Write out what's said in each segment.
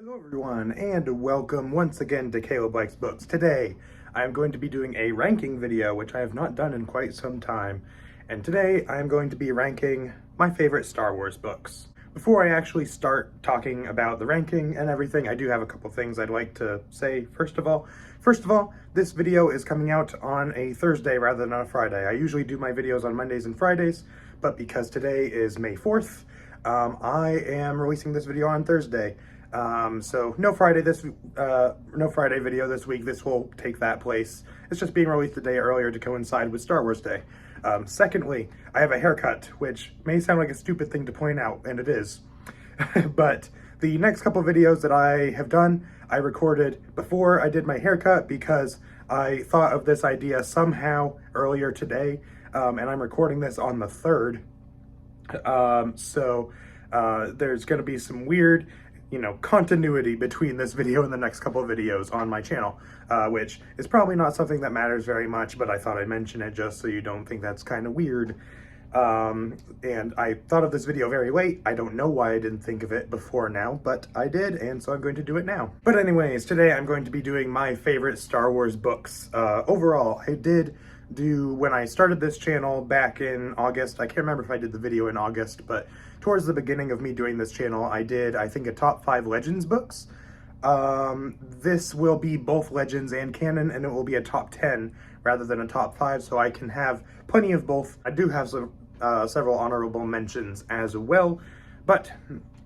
Hello everyone, and welcome once again to Caleb Likes Books. Today, I am going to be doing a ranking video, which I have not done in quite some time. And today, I am going to be ranking my favorite Star Wars books. Before I actually start talking about the ranking and everything, I do have a couple things I'd like to say first of all. First of all, this video is coming out on a Thursday rather than on a Friday. I usually do my videos on Mondays and Fridays, but because today is May 4th, I am releasing this video on Thursday. So no Friday video this week. This will take that place. It's just being released a day earlier to coincide with Star Wars Day. Secondly, I have a haircut, which may sound like a stupid thing to point out, and it is. But the next couple videos that I have done, I recorded before I did my haircut because I thought of this idea somehow earlier today, and I'm recording this on the 3rd. There's going to be some weird continuity between this video and the next couple of videos on my channel, which is probably not something that matters very much, but I thought I'd mention it just so you don't think that's kind of weird. And I thought of this video very late. I don't know why I didn't think of it before now, but I did, and so I'm going to do it now. But anyways, today I'm going to be doing my favorite Star Wars books. Overall, I did do, when I started this channel back in August, I can't remember if I did the video in August, but towards the beginning of me doing this channel, I did, I think, a top 5 Legends books. This will be both Legends and canon, and it will be a top 10 rather than a top 5, so I can have plenty of both. I do have several honorable mentions as well, but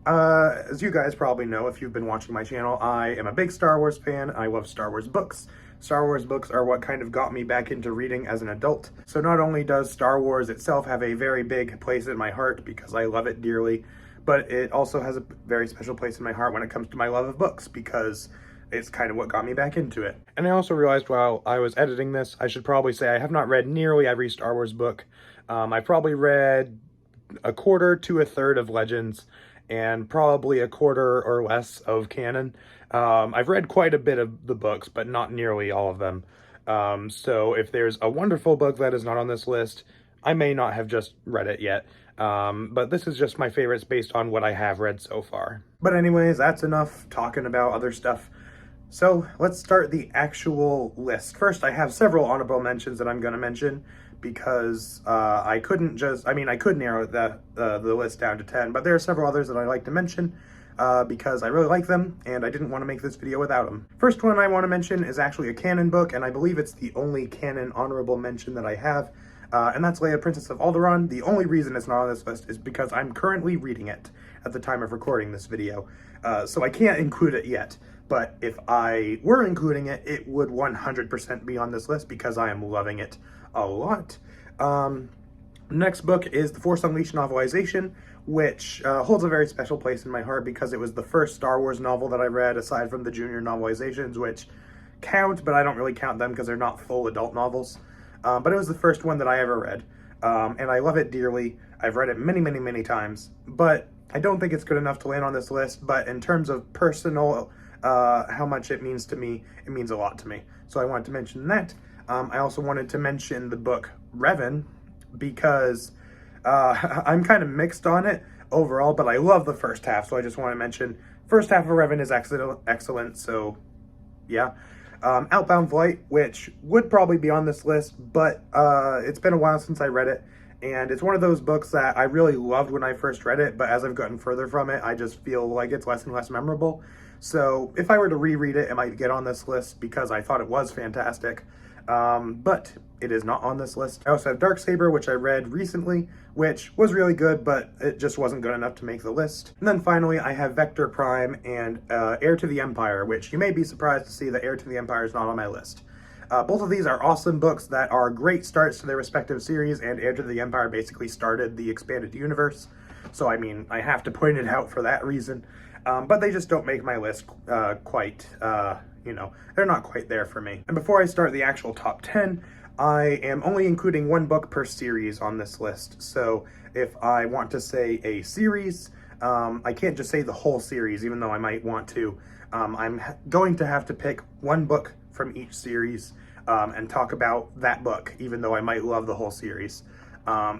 as you guys probably know, if you've been watching my channel, I am a big Star Wars fan. I love Star Wars books. Star Wars books are what kind of got me back into reading as an adult. So not only does Star Wars itself have a very big place in my heart because I love it dearly, but it also has a very special place in my heart when it comes to my love of books because it's kind of what got me back into it. And I also realized while I was editing this, I should probably say I have not read nearly every Star Wars book. I probably read a quarter to a third of Legends and probably a quarter or less of canon. I've read quite a bit of the books, but not nearly all of them. So if there's a wonderful book that is not on this list, I may not have just read it yet. But this is just my favorites based on what I have read so far. But anyways, that's enough talking about other stuff. So let's start the actual list. First, I have several honorable mentions that I'm going to mention because I could narrow the list down to 10, but there are several others that I'd like to mention because I really like them, and I didn't want to make this video without them. First one I want to mention is actually a canon book, and I believe it's the only canon honorable mention that I have, and that's Leia, Princess of Alderaan. The only reason it's not on this list is because I'm currently reading it at the time of recording this video, so I can't include it yet. But if I were including it, it would 100% be on this list because I am loving it a lot. Next book is The Force Unleashed novelization, which holds a very special place in my heart because it was the first Star Wars novel that I read aside from the junior novelizations, which count, but I don't really count them because they're not full adult novels. But it was the first one that I ever read, and I love it dearly. I've read it many, many, many times, but I don't think it's good enough to land on this list. But in terms of personal, how much it means to me, it means a lot to me. So I wanted to mention that. I also wanted to mention the book Revan because I'm kind of mixed on it overall, but I love the first half, so I just want to mention first half of Revan is excellent, so yeah. Outbound Flight, which would probably be on this list, but it's been a while since I read it, and it's one of those books that I really loved when I first read it, but as I've gotten further from it, I just feel like it's less and less memorable. So if I were to reread it, it might get on this list because I thought it was fantastic. But it is not on this list. I also have Darksaber, which I read recently, which was really good, but it just wasn't good enough to make the list. And then finally, I have Vector Prime and Heir to the Empire, which you may be surprised to see that Heir to the Empire is not on my list. Both of these are awesome books that are great starts to their respective series, and Heir to the Empire basically started the expanded universe. So, I mean, I have to point it out for that reason. But they just don't make my list quite, they're not quite there for me. And before I start the actual top 10, I am only including one book per series on this list. So if I want to say a series, I can't just say the whole series, even though I might want to. I'm going to have to pick one book from each series and talk about that book, even though I might love the whole series.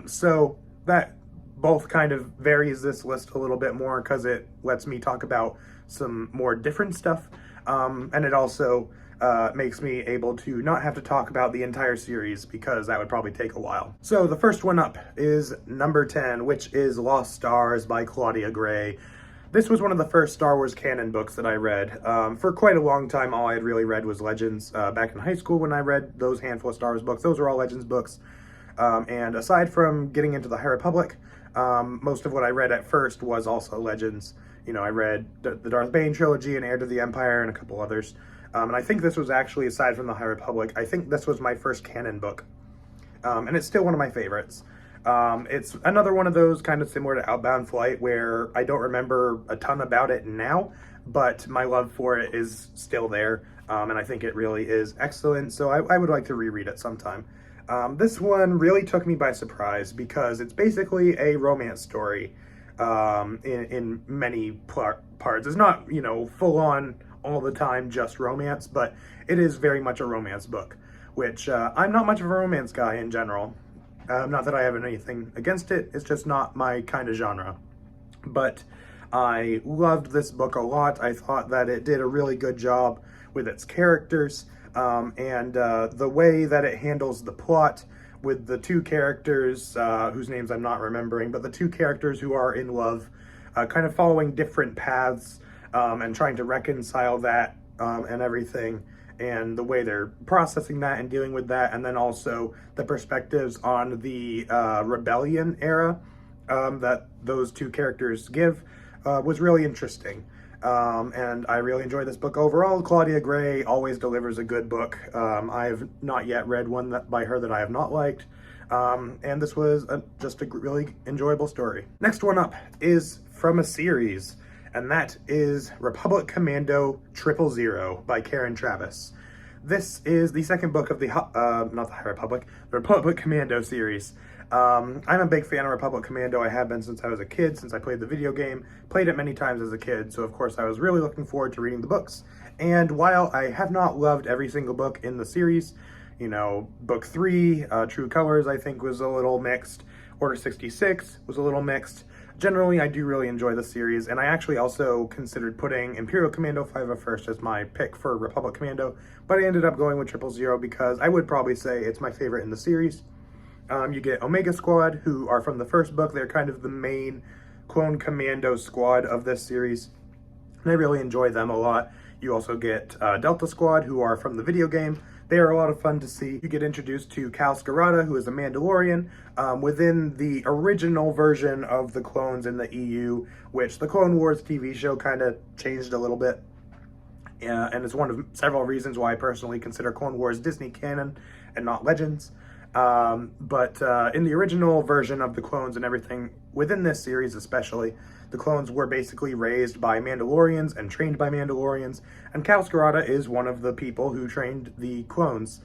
So that both kind of varies this list a little bit more because it lets me talk about some more different stuff, and it also makes me able to not have to talk about the entire series because that would probably take a while. So the first one up is number 10, which is Lost Stars by Claudia Gray. This was one of the first Star Wars canon books that I read. For quite a long time, all I had really read was Legends. Back in high school when I read those handful of Star Wars books, those were all Legends books. And aside from getting into the High Republic, most of what I read at first was also Legends. You know, I read the Darth Bane trilogy and Heir to the Empire and a couple others. And I think this was actually, aside from the High Republic, I think this was my first canon book. And it's still one of my favorites. It's another one of those kind of similar to Outbound Flight where I don't remember a ton about it now, but my love for it is still there. And I think it really is excellent. So I would like to reread it sometime. This one really took me by surprise because it's basically a romance story in many parts. It's not, you know, full on all the time just romance, but it is very much a romance book, which I'm not much of a romance guy in general. Not that I have anything against it, it's just not my kind of genre. But I loved this book a lot. I thought that it did a really good job with its characters, and the way that it handles the plot with the two characters, whose names I'm not remembering, but the two characters who are in love, kind of following different paths, and trying to reconcile that, and everything, and the way they're processing that and dealing with that, and then also the perspectives on the rebellion era that those two characters give, was really interesting. And I really enjoyed this book overall. Claudia Gray always delivers a good book. I've not yet read one by her that I have not liked. And this was just a really enjoyable story. Next one up is from a series, and that is Republic Commando 000 by Karen Traviss. This is the second book of the, not the High Republic, the Republic Commando series. I'm a big fan of Republic Commando. I have been since I was a kid, since I played the video game. Played it many times as a kid, so of course I was really looking forward to reading the books. And while I have not loved every single book in the series, you know, book 3, True Colors, I think was a little mixed. Order 66 was a little mixed. Generally, I do really enjoy the series, and I actually also considered putting Imperial Commando 501st as my pick for Republic Commando, but I ended up going with 000 because I would probably say it's my favorite in the series. You get Omega Squad, who are from the first book. They're kind of the main clone commando squad of this series, and I really enjoy them a lot. You also get Delta Squad, who are from the video game. They are a lot of fun to see. You get introduced to Cal Skirata, who is a Mandalorian, within the original version of the clones in the EU, which the Clone Wars TV show kind of changed a little bit. And it's one of several reasons why I personally consider Clone Wars Disney canon and not Legends. But in the original version of the clones and everything, within this series especially, the clones were basically raised by Mandalorians and trained by Mandalorians, and Cal Skirata is one of the people who trained the clones.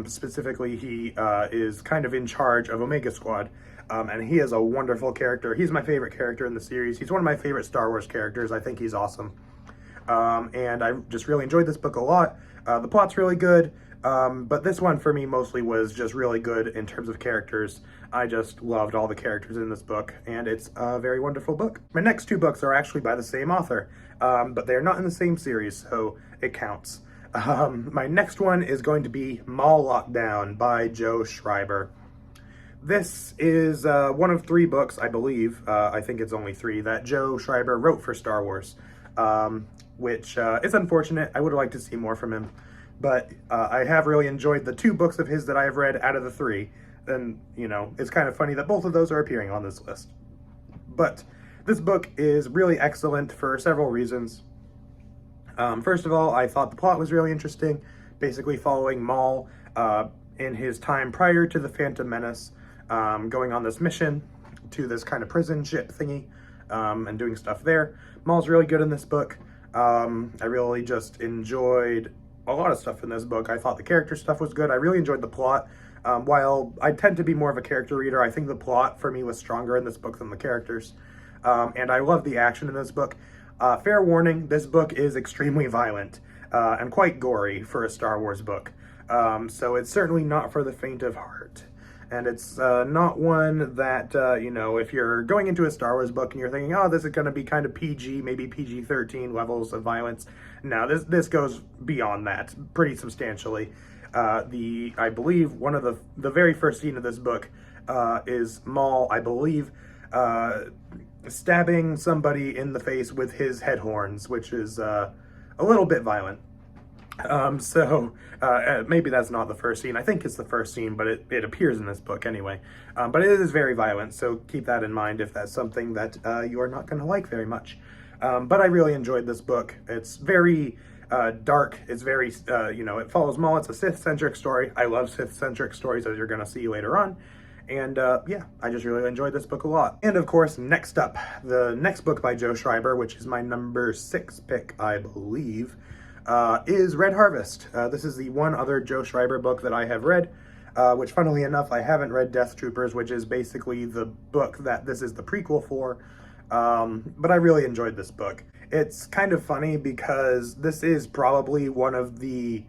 Specifically, he is kind of in charge of Omega Squad, and he is a wonderful character. He's my favorite character in the series. He's one of my favorite Star Wars characters. I think he's awesome. And I just really enjoyed this book a lot. The plot's really good. But this one for me mostly was just really good in terms of characters. I just loved all the characters in this book, and it's a very wonderful book. My next two books are actually by the same author, but they're not in the same series, so it counts. My next one is going to be Maul Lockdown by Joe Schreiber. This is one of 3 books, I believe, I think it's only 3, that Joe Schreiber wrote for Star Wars, which is unfortunate. I would like to see more from him. But I have really enjoyed the 2 books of his that I've read out of the 3. And, you know, it's kind of funny that both of those are appearing on this list. But this book is really excellent for several reasons. First of all, I thought the plot was really interesting, basically following Maul in his time prior to the Phantom Menace, going on this mission to this kind of prison ship thingy, and doing stuff there. Maul's really good in this book. I really just enjoyed a lot of stuff in this book. I thought the character stuff was good. I really enjoyed the plot. While I tend to be more of a character reader, I think the plot for me was stronger in this book than the characters. And I love the action in this book. Fair warning, this book is extremely violent and quite gory for a Star Wars book. So it's certainly not for the faint of heart. And it's not one that, you know, if you're going into a Star Wars book and you're thinking, oh, this is going to be kind of PG, maybe PG-13 levels of violence. No, this goes beyond that pretty substantially. I believe one of the very first scene of this book is Maul, I believe, stabbing somebody in the face with his head horns, which is a little bit violent. Maybe that's not the first scene. I think it's the first scene, but it appears in this book anyway. But it is very violent, so keep that in mind if that's something that you are not going to like very much. But I really enjoyed this book. It's very dark. It's very, you know, it follows Maul. It's a Sith-centric story. I love Sith-centric stories, as you're going to see later on. And yeah, I just really enjoyed this book a lot. And of course, next up, the next book by Joe Schreiber, which is my number 6 pick, I believe, is Red Harvest. This is the one other Joe Schreiber book that I have read, which funnily enough, I haven't read Death Troopers, which is basically the book that this is the prequel for, but I really enjoyed this book. It's kind of funny because this is probably one of the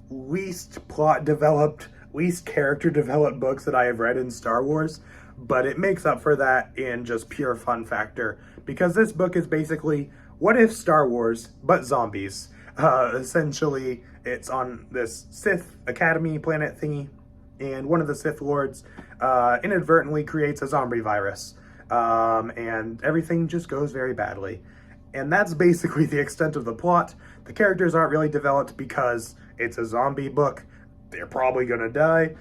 least plot developed, least character developed books that I have read in Star Wars, but it makes up for that in just pure fun factor, because this book is basically, what if Star Wars, but zombies? Essentially, it's on this Sith Academy planet thingy, and one of the Sith Lords inadvertently creates a zombie virus, and everything just goes very badly. And that's basically the extent of the plot. The characters aren't really developed because it's a zombie book. They're probably gonna die.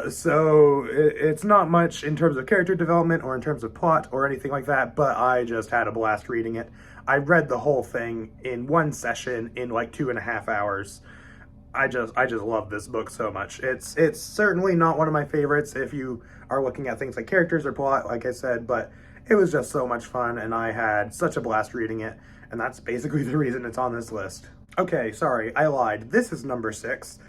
So it's not much in terms of character development or in terms of plot or anything like that, but I just had a blast reading it. I read the whole thing in one session in like 2.5 hours. I just love this book so much. It's certainly not one of my favorites if you are looking at things like characters or plot, like I said, but it was just so much fun and I had such a blast reading it, and that's basically the reason it's on this list. Okay, sorry, I lied. This is number 6.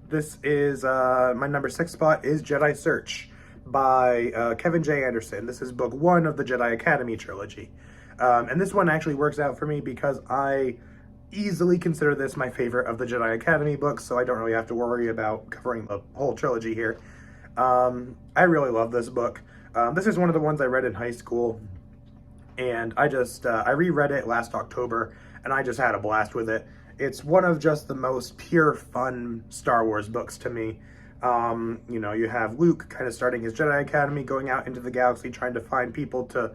This is, my number 6 spot is Jedi Search by Kevin J. Anderson. This is book 1 of the Jedi Academy trilogy. And this one actually works out for me because I easily consider this my favorite of the Jedi Academy books, so I don't really have to worry about covering the whole trilogy here. I really love this book. This is one of the ones I read in high school, and I reread it last October, and I just had a blast with it. It's one of just the most pure fun Star Wars books to me. You know, you have Luke kind of starting his Jedi Academy, going out into the galaxy, trying to find people to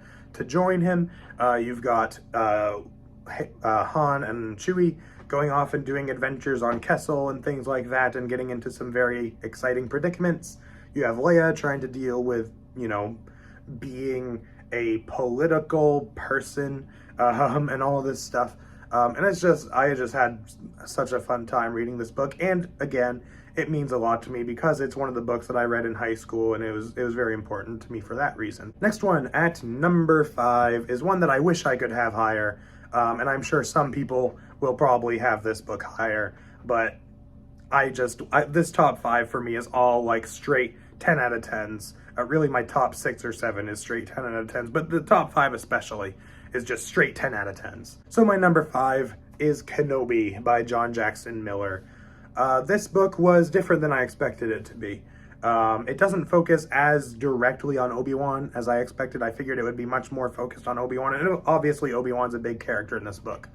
join him. You've got Han and Chewie going off and doing adventures on Kessel and things like that, and getting into some very exciting predicaments. You have Leia trying to deal with, you know, being a political person, and all of this stuff. And I just had such a fun time reading this book. And again, it means a lot to me because it's one of the books that I read in high school, and it was very important to me for that reason. Next one at number 5 is one that I wish I could have higher. And I'm sure some people will probably have this book higher, but this top 5 for me is all like straight 10 out of 10s. Really, my top 6 or 7 is straight 10 out of 10s, but the top 5 especially is just straight 10 out of 10s. So my number 5 is Kenobi by John Jackson Miller. This book was different than I expected it to be. It doesn't focus as directly on Obi-Wan as I expected. I figured it would be much more focused on Obi-Wan, and obviously Obi-Wan's a big character in this book.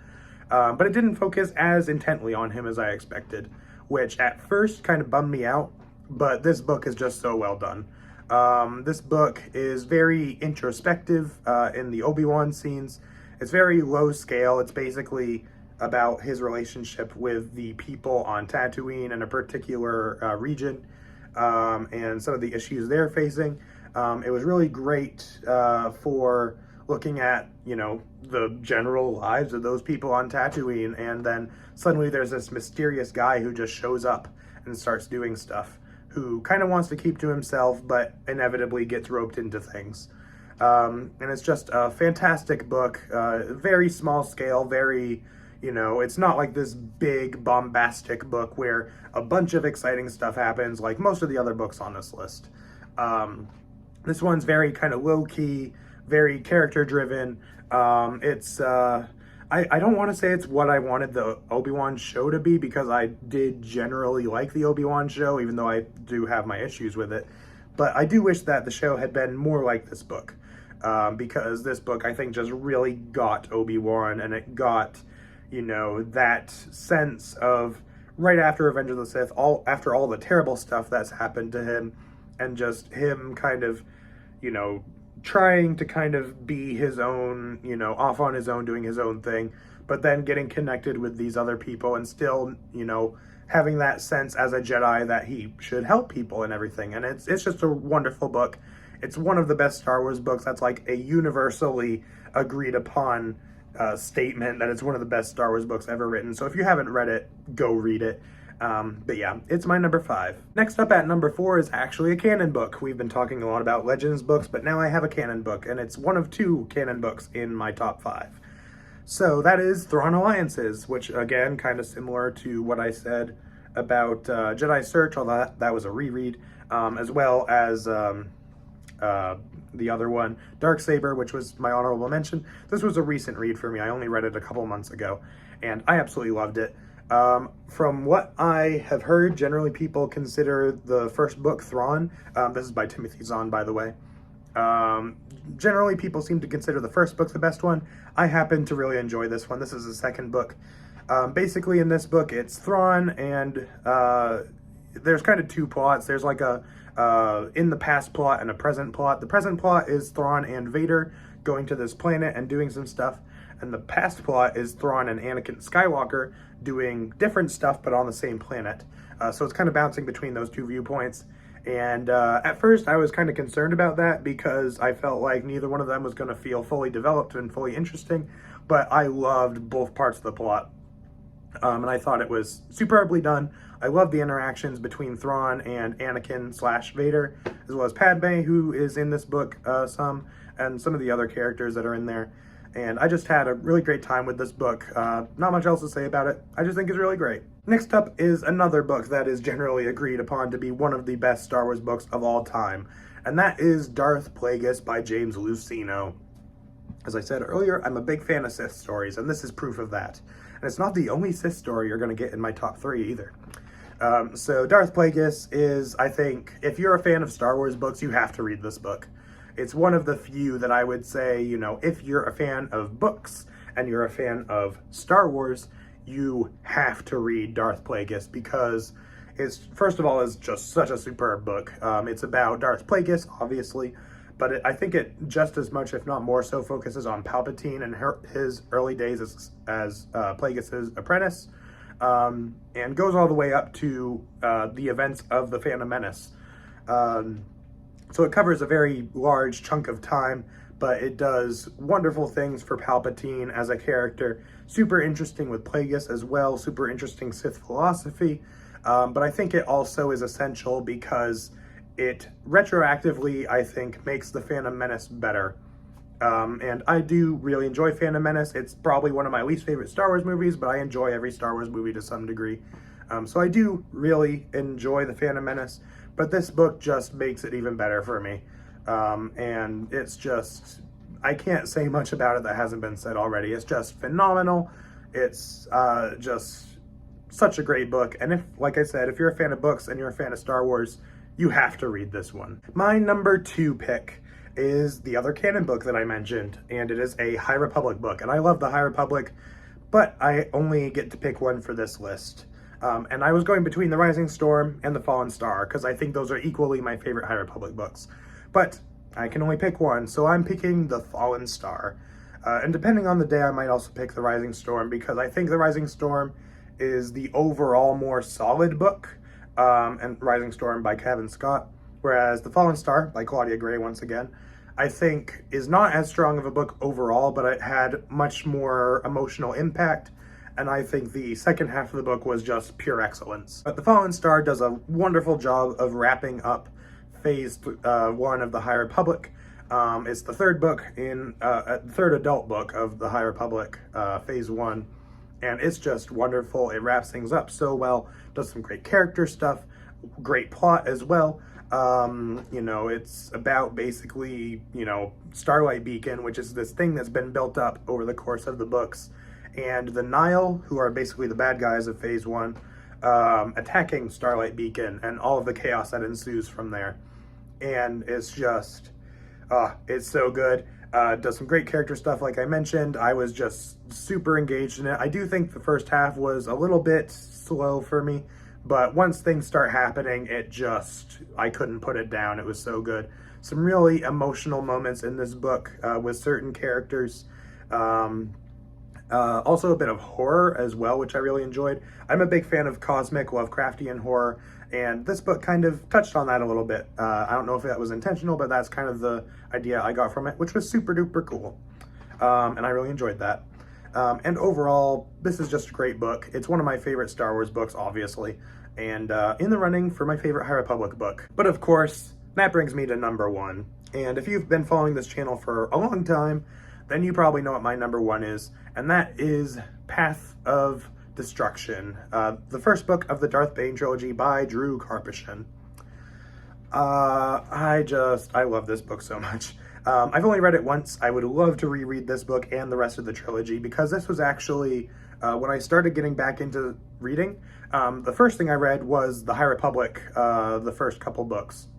But it didn't focus as intently on him as I expected, which at first kind of bummed me out, but this book is just so well done. This book is very introspective in the Obi-Wan scenes. It's very low scale. It's basically about his relationship with the people on Tatooine in a particular region, and some of the issues they're facing. It was really great for looking at, you know, the general lives of those people on Tatooine, and then suddenly there's this mysterious guy who just shows up and starts doing stuff, who kind of wants to keep to himself, but inevitably gets roped into things. And it's just a fantastic book, very small scale, very, you know, it's not like this big bombastic book where a bunch of exciting stuff happens like most of the other books on this list. This one's very kind of low-key, very character-driven. I I don't want to say it's what I wanted the Obi-Wan show to be, because I did generally like the Obi-Wan show, even though I do have my issues with it. But I do wish that the show had been more like this book, because this book, I think, just really got Obi-Wan, and it got, you know, that sense of right after Revenge of the Sith, after all the terrible stuff that's happened to him, and just him kind of, you know, trying to kind of be his own, you know, off on his own, doing his own thing, but then getting connected with these other people and still, you know, having that sense as a Jedi that he should help people and everything. And it's just a wonderful book. It's one of the best Star Wars books. That's like a universally agreed upon statement that it's one of the best Star Wars books ever written. So if you haven't read it, go read it. But yeah, it's my number 5. Next up at number 4 is actually a canon book. We've been talking a lot about Legends books, but now I have a canon book, and it's one of 2 canon books in my top 5. So that is Thrawn Alliances, which again, kind of similar to what I said about Jedi Search, although that was a reread, as well as the other one, Darksaber, which was my honorable mention. This was a recent read for me. I only read it a couple months ago, and I absolutely loved it. From what I have heard, generally people consider the first book, Thrawn, this is by Timothy Zahn, by the way. Generally people seem to consider the first book the best one. I happen to really enjoy this one. This is the second book. Basically in this book, it's Thrawn, and there's kind of 2 plots. There's like a in the past plot and a present plot. The present plot is Thrawn and Vader going to this planet and doing some stuff. And the past plot is Thrawn and Anakin Skywalker doing different stuff, but on the same planet. So it's kind of bouncing between those 2 viewpoints. And at first I was kind of concerned about that, because I felt like neither one of them was going to feel fully developed and fully interesting. But I loved both parts of the plot. And I thought it was superbly done. I love the interactions between Thrawn and Anakin/Vader, as well as Padme, who is in this book and some of the other characters that are in there. And I just had a really great time with this book. Not much else to say about it. I just think it's really great. Next up is another book that is generally agreed upon to be one of the best Star Wars books of all time. And that is Darth Plagueis by James Luceno. As I said earlier, I'm a big fan of Sith stories, and this is proof of that. And it's not the only Sith story you're going to get in my top 3 either. So Darth Plagueis is, I think, if you're a fan of Star Wars books, you have to read this book. It's one of the few that I would say, you know, if you're a fan of books and you're a fan of Star Wars, you have to read Darth Plagueis, because it's, first of all, is just such a superb book. It's about Darth Plagueis, obviously, but I think it just as much, if not more so, focuses on Palpatine and his early days as Plagueis' apprentice, and goes all the way up to the events of The Phantom Menace. So it covers a very large chunk of time, but it does wonderful things for Palpatine as a character. Super interesting with Plagueis as well, super interesting Sith philosophy. But I think it also is essential because it retroactively, I think, makes The Phantom Menace better. And I do really enjoy Phantom Menace. It's probably one of my least favorite Star Wars movies, but I enjoy every Star Wars movie to some degree. So I do really enjoy The Phantom Menace. But this book just makes it even better for me. And it's just, I can't say much about it that hasn't been said already. It's just phenomenal. It's just such a great book. And if, like I said, if you're a fan of books and you're a fan of Star Wars, you have to read this one. My number 2 pick is the other canon book that I mentioned, and it is a High Republic book. And I love the High Republic, but I only get to pick one for this list. And I was going between The Rising Storm and The Fallen Star, because I think those are equally my favorite High Republic books. But I can only pick one, so I'm picking The Fallen Star. And depending on the day, I might also pick The Rising Storm, because I think The Rising Storm is the overall more solid book, and Rising Storm by Kevin Scott, whereas The Fallen Star by Claudia Gray, once again, I think is not as strong of a book overall, but it had much more emotional impact. And I think the second half of the book was just pure excellence. But The Fallen Star does a wonderful job of wrapping up Phase 1 of the High Republic. It's the third book third adult book of the High Republic, Phase 1. And it's just wonderful. It wraps things up so well, does some great character stuff, great plot as well. You know, it's about basically, you know, Starlight Beacon, which is this thing that's been built up over the course of the books. and the Nile, who are basically the bad guys of Phase 1, attacking Starlight Beacon and all of the chaos that ensues from there. And it's just, it's so good. Does some great character stuff, like I mentioned. I was just super engaged in it. I do think the first half was a little bit slow for me, but once things start happening, I couldn't put it down. It was so good. Some really emotional moments in this book with certain characters. Also a bit of horror as well, which I really enjoyed. I'm a big fan of cosmic Lovecraftian horror, and this book kind of touched on that a little bit. I don't know if that was intentional, but that's kind of the idea I got from it, which was super duper cool. And I really enjoyed that. And overall, this is just a great book. It's one of my favorite Star Wars books, obviously, and in the running for my favorite High Republic book. But of course, that brings me to number 1. And if you've been following this channel for a long time, then you probably know what my number 1 is, and that is Path of Destruction, the first book of the Darth Bane trilogy by Drew Karpyshyn. I love this book so much. I've only read it once. I would love to reread this book and the rest of the trilogy, because this was actually, when I started getting back into reading, the first thing I read was the High Republic, the first couple books.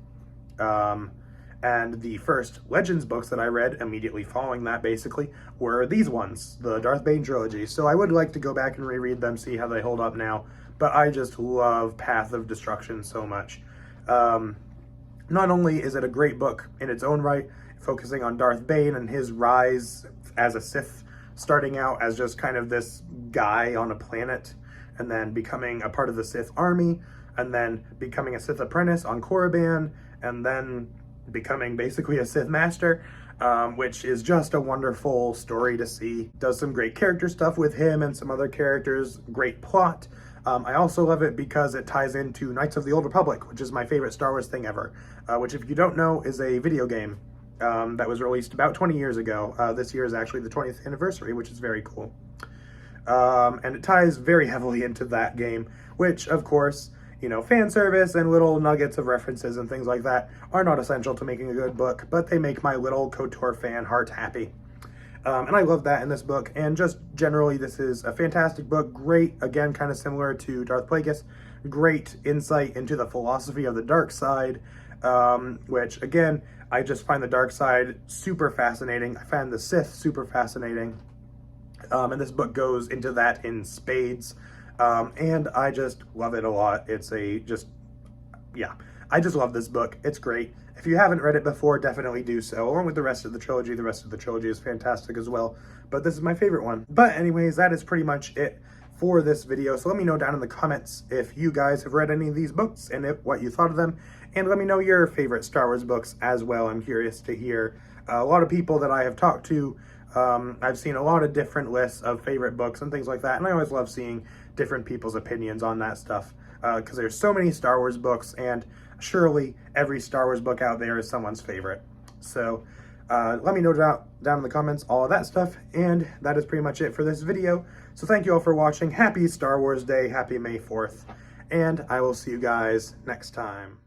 And the first Legends books that I read immediately following that, basically, were these ones, the Darth Bane trilogy. So I would like to go back and reread them, see how they hold up now. But I just love Path of Destruction so much. Not only is it a great book in its own right, focusing on Darth Bane and his rise as a Sith, starting out as just kind of this guy on a planet, and then becoming a part of the Sith army, and then becoming a Sith apprentice on Korriban, and then becoming basically a Sith master, which is just a wonderful story to see. Does some great character stuff with him and some other characters, great plot. I also love it because it ties into Knights of the Old Republic, which is my favorite Star Wars thing ever, which, if you don't know, is a video game that was released about 20 years ago. This year is actually the 20th anniversary, which is very cool. And it ties very heavily into that game, which, of course, you know, fan service and little nuggets of references and things like that are not essential to making a good book, but they make my little KOTOR fan heart happy. And I love that in this book, and just generally, this is a fantastic book. Great, again, kind of similar to Darth Plagueis, great insight into the philosophy of the dark side, which, again, I just find the dark side super fascinating. I find the Sith super fascinating, and this book goes into that in spades. And I just love it a lot. I just love this book. It's great. If you haven't read it before, definitely do so, along with the rest of the trilogy. The rest of the trilogy is fantastic as well, but this is my favorite one. But anyways, that is pretty much it for this video. So let me know down in the comments if you guys have read any of these books and what you thought of them, and let me know your favorite Star Wars books as well. I'm curious to hear. A lot of people that I have talked to, I've seen a lot of different lists of favorite books and things like that, and I always love seeing different people's opinions on that stuff, because there's so many Star Wars books, and surely every Star Wars book out there is someone's favorite. So let me know down in the comments all of that stuff, and that is pretty much it for this video. So thank you all for watching. Happy Star Wars Day, happy May 4th, and I will see you guys next time.